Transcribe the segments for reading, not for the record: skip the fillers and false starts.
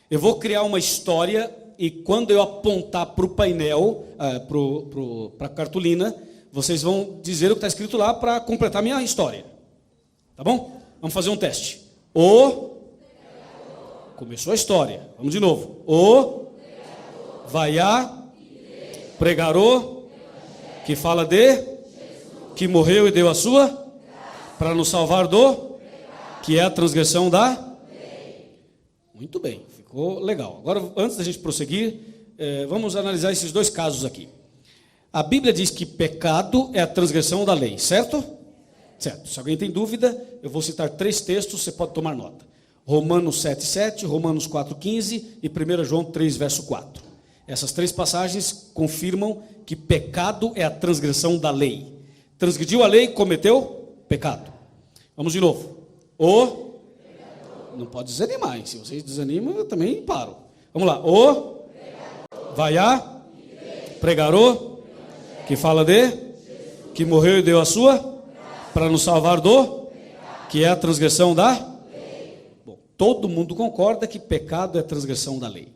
Eu vou criar uma história e quando eu apontar para o painel, para a cartolina, vocês vão dizer o que está escrito lá para completar a minha história. Tá bom? Vamos fazer um teste. Começou a história. Vamos de novo. Vai a pregarô, que fala de, que morreu e deu a sua, para nos salvar do, que é a transgressão da. Muito bem, ficou legal. Agora, antes da gente prosseguir, vamos analisar esses dois casos aqui. A Bíblia diz que pecado é a transgressão da lei, certo? Certo. Se alguém tem dúvida, eu vou citar 3 textos, você pode tomar nota. Romanos 7:7, Romanos 4:15 e 1 João 3, verso 4. Essas 3 passagens confirmam que pecado é a transgressão da lei. Transgrediu a lei, cometeu pecado. Vamos de novo. Não pode desanimar, hein? Se vocês desanimam, eu também paro. Vamos lá. Vai a pregarô, que fala de, que morreu e deu a sua, para nos salvar do, que é a transgressão da. Bom, todo mundo concorda que pecado é a transgressão da lei.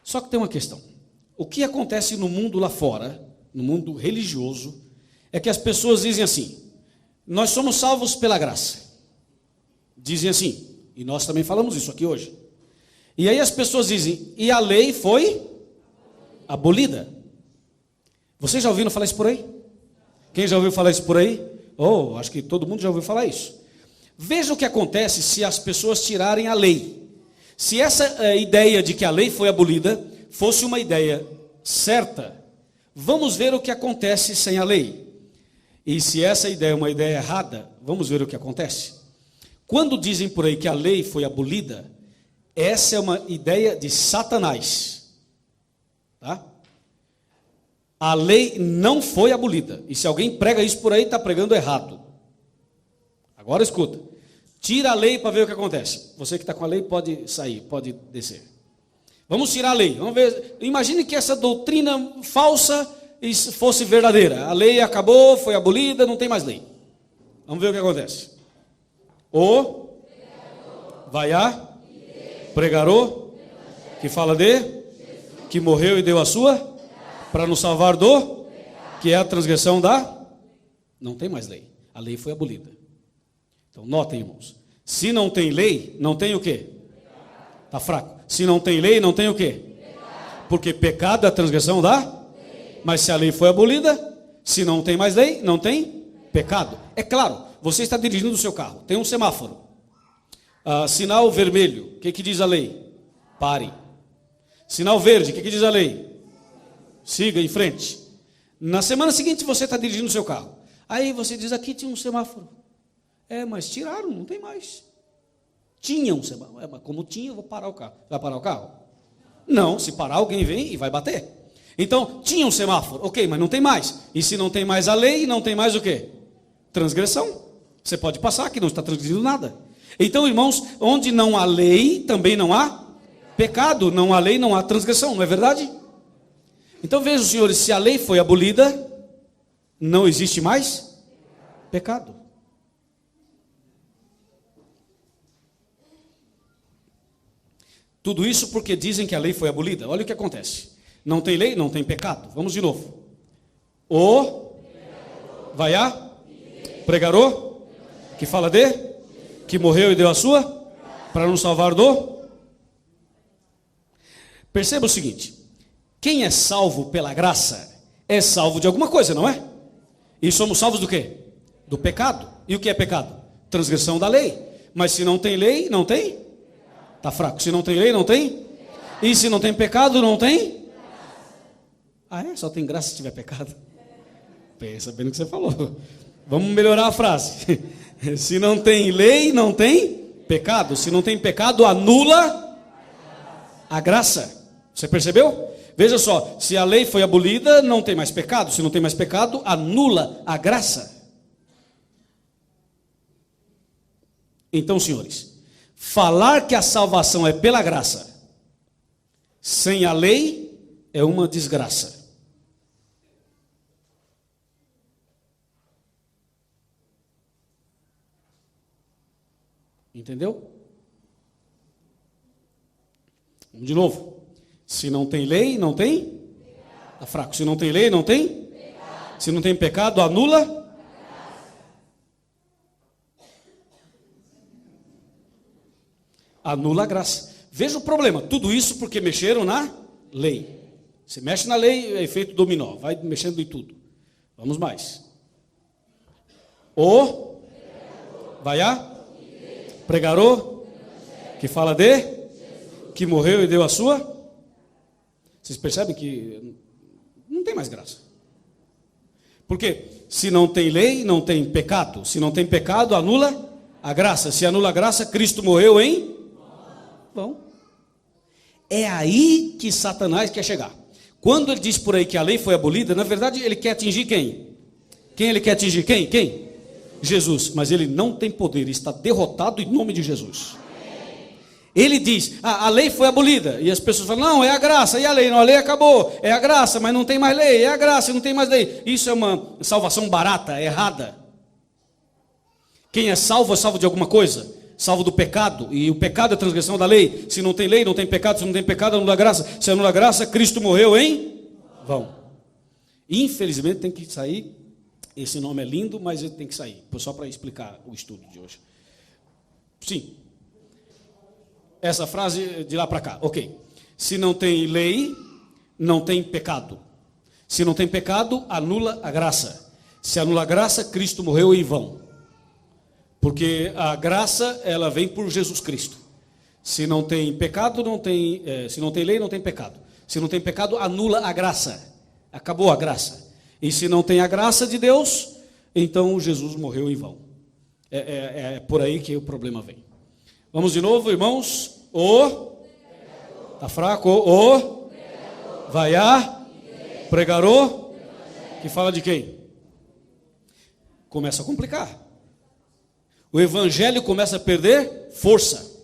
Só que tem uma questão. O que acontece no mundo lá fora, no mundo religioso, é que as pessoas dizem assim: nós somos salvos pela graça. Dizem assim, e nós também falamos isso aqui hoje. E aí as pessoas dizem, e a lei foi abolida. Vocês já ouviram falar isso por aí? Quem já ouviu falar isso por aí? Acho que todo mundo já ouviu falar isso. Veja o que acontece se as pessoas tirarem a lei. Se essa ideia de que a lei foi abolida fosse uma ideia certa, vamos ver o que acontece sem a lei. E se essa ideia é uma ideia errada, vamos ver o que acontece. Quando dizem por aí que a lei foi abolida, essa é uma ideia de Satanás. Tá? A lei não foi abolida. E se alguém prega isso por aí, está pregando errado. Agora escuta. Tira a lei para ver o que acontece. Você que está com a lei pode sair, pode descer. Vamos tirar a lei. Vamos ver. Imagine que essa doutrina falsa fosse verdadeira. A lei acabou, foi abolida, não tem mais lei. Vamos ver o que acontece. Vai a pregarô, que fala de, que morreu e deu a sua, para nos salvar do, que é a transgressão da. Não tem mais lei. A lei foi abolida. Então, notem, irmãos. Se não tem lei, não tem o quê? Está fraco. Se não tem lei, não tem o quê? Porque pecado é a transgressão da. Mas se a lei foi abolida, se não tem mais lei, não tem pecado. É claro, você está dirigindo o seu carro, tem um semáforo. Sinal vermelho, o que diz a lei? Pare. Sinal verde, o que diz a lei? Siga em frente. Na semana seguinte você está dirigindo o seu carro. Aí você diz, aqui tinha um semáforo. Mas tiraram, não tem mais. Tinha um semáforo. Mas como tinha, eu vou parar o carro. Vai parar o carro? Não, se parar alguém vem e vai bater. Então, tinha um semáforo, ok, mas não tem mais. E se não tem mais a lei, não tem mais o quê? Transgressão. Você pode passar que não está transgredindo nada. Então, irmãos, onde não há lei, também não há pecado. Não há lei, não há transgressão, não é verdade? Então, vejam, senhores, se a lei foi abolida, não existe mais pecado. Tudo isso porque dizem que a lei foi abolida. Olha o que acontece. Não tem lei, não tem pecado. Vamos de novo. Vai a pregarô, que fala de, que morreu e deu a sua, para nos salvar do. Perceba o seguinte: quem é salvo pela graça, é salvo de alguma coisa, não é? E somos salvos do quê? Do pecado. E o que é pecado? Transgressão da lei. Mas se não tem lei, não tem? Está fraco. Se não tem lei, não tem? E se não tem pecado, não tem? Só tem graça se tiver pecado? Pensa bem no que você falou. Vamos melhorar a frase. Se não tem lei, não tem pecado. Se não tem pecado, anula a graça. Você percebeu? Veja só, se a lei foi abolida, não tem mais pecado. Se não tem mais pecado, anula a graça. Então, senhores, falar que a salvação é pela graça, sem a lei, é uma desgraça. Entendeu? Vamos de novo. Se não tem lei, não tem? Está fraco. Se não tem lei, não tem? Se não tem pecado, anula? Anula a graça. Veja o problema. Tudo isso porque mexeram na lei. Você mexe na lei, é efeito dominó. Vai mexendo em tudo. Vamos mais. O vai a pregarou que fala de que morreu e deu a sua. Vocês percebem que não tem mais graça. Porque se não tem lei, não tem pecado. Se não tem pecado, anula a graça. Se anula a graça, Cristo morreu em vão. É aí que Satanás quer chegar. Quando ele diz por aí que a lei foi abolida, na verdade ele quer atingir quem? Quem ele quer atingir? Quem? Jesus. Mas ele não tem poder, ele está derrotado em nome de Jesus. Ele diz, a lei foi abolida. E as pessoas falam, não, é a graça. E a lei? Não, a lei acabou. É a graça, mas não tem mais lei. É a graça, não tem mais lei. Isso é uma salvação barata, errada. Quem é salvo de alguma coisa. Salvo do pecado. E o pecado é a transgressão da lei. Se não tem lei, não tem pecado. Se não tem pecado, anula a graça. Se anula a graça, Cristo morreu em vão. Infelizmente tem que sair. Esse nome é lindo, mas ele tem que sair. Só para explicar o estudo de hoje. Sim. Essa frase de lá para cá, ok. Se não tem lei, não tem pecado. Se não tem pecado, anula a graça. Se anula a graça, Cristo morreu em vão. Porque a graça, ela vem por Jesus Cristo. Se não tem pecado, não tem... se não tem lei, não tem pecado. Se não tem pecado, anula a graça. Acabou a graça. E se não tem a graça de Deus, então Jesus morreu em vão. É por aí que o problema vem. Vamos de novo, irmãos. Está fraco? Vai a pregarou que fala de quem? Começa a complicar. O evangelho começa a perder força.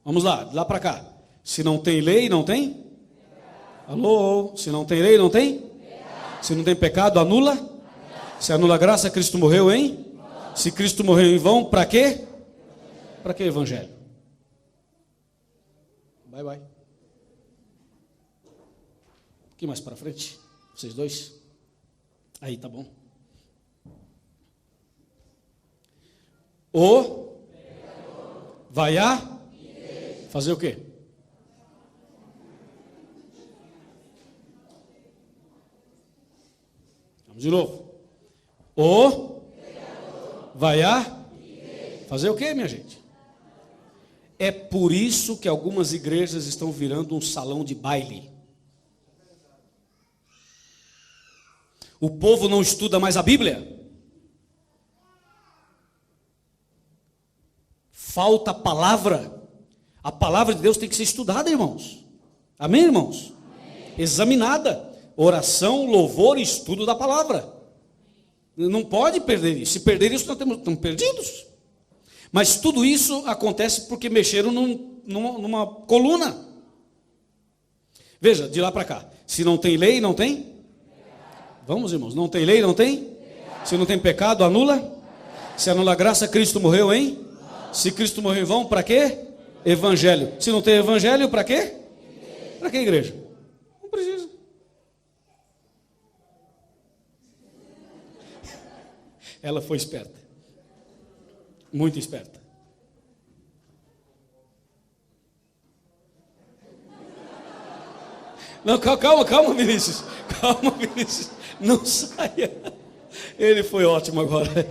Vamos lá, de lá para cá. Se não tem lei, não tem? Alô? Se não tem lei, não tem? Se não tem pecado, anula? Se anula a graça, Cristo morreu em? Se Cristo morreu em vão, para quê? Para que evangelho? Vai. Um pouquinho mais para frente. Vocês dois. Aí, tá bom. Vai a fazer o quê? Vamos de novo. Vai a fazer o quê, minha gente? É por isso que algumas igrejas estão virando um salão de baile. O povo não estuda mais a Bíblia. Falta palavra. A palavra de Deus tem que ser estudada, irmãos. Amém, irmãos? Amém. Examinada. Oração, louvor e estudo da palavra. Não pode perder isso. Se perder isso, nós estamos perdidos. Mas tudo isso acontece porque mexeram numa coluna. Veja, de lá para cá. Se não tem lei, não tem? Vamos, irmãos. Não tem lei, não tem? Se não tem pecado, anula? Se anula a graça, Cristo morreu, hein? Se Cristo morreu em vão, para quê? Evangelho. Se não tem evangelho, para quê? Para que igreja? Não precisa. Ela foi esperta. Muito esperta. Não, calma, Vinícius. Calma, Vinícius. Não saia. Ele foi ótimo agora.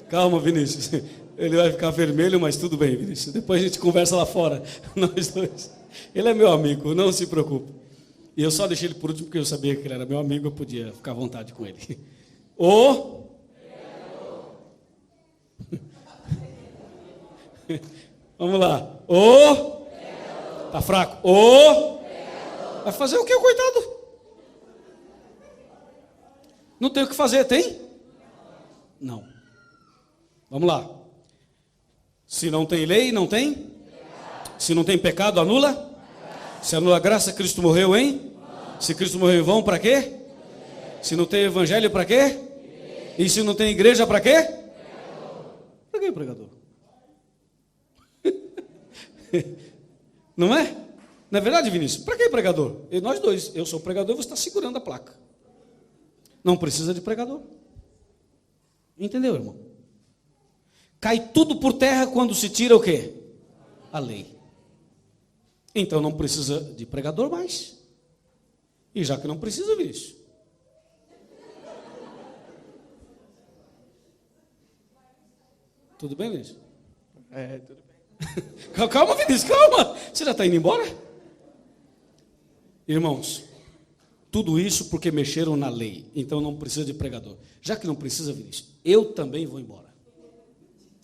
Calma, Vinícius. Ele vai ficar vermelho, mas tudo bem, Vinícius. Depois a gente conversa lá fora, nós dois. Ele é meu amigo, não se preocupe. E eu só deixei ele por último porque eu sabia que ele era meu amigo, eu podia ficar à vontade com ele. Vamos lá. Tá fraco. Vai fazer o que, coitado? Não tem o que fazer, tem? Não. Vamos lá. Se não tem lei, não tem? Se não tem pecado, anula? Se anula a graça, Cristo morreu, hein? Se Cristo morreu em vão, para quê? Se não tem evangelho, para quê? E se não tem igreja, para quê? Para quê, pregador? Não é? Não é verdade, Vinícius? Para que pregador? Nós dois. Eu sou pregador e você está segurando a placa. Não precisa de pregador. Entendeu, irmão? Cai tudo por terra quando se tira o quê? A lei. Então não precisa de pregador mais. E já que não precisa, Vinícius. Tudo bem, Vinícius? Tudo bem. Calma, Vinícius, calma. Você já está indo embora? Irmãos, tudo isso porque mexeram na lei. Então não precisa de pregador. Já que não precisa, Vinícius, eu também vou embora.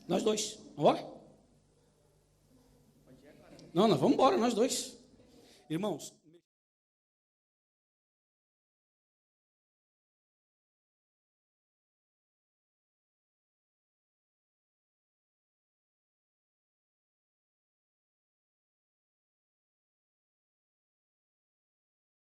Nós dois. Vamos embora? Não, nós vamos embora, nós dois. Irmãos...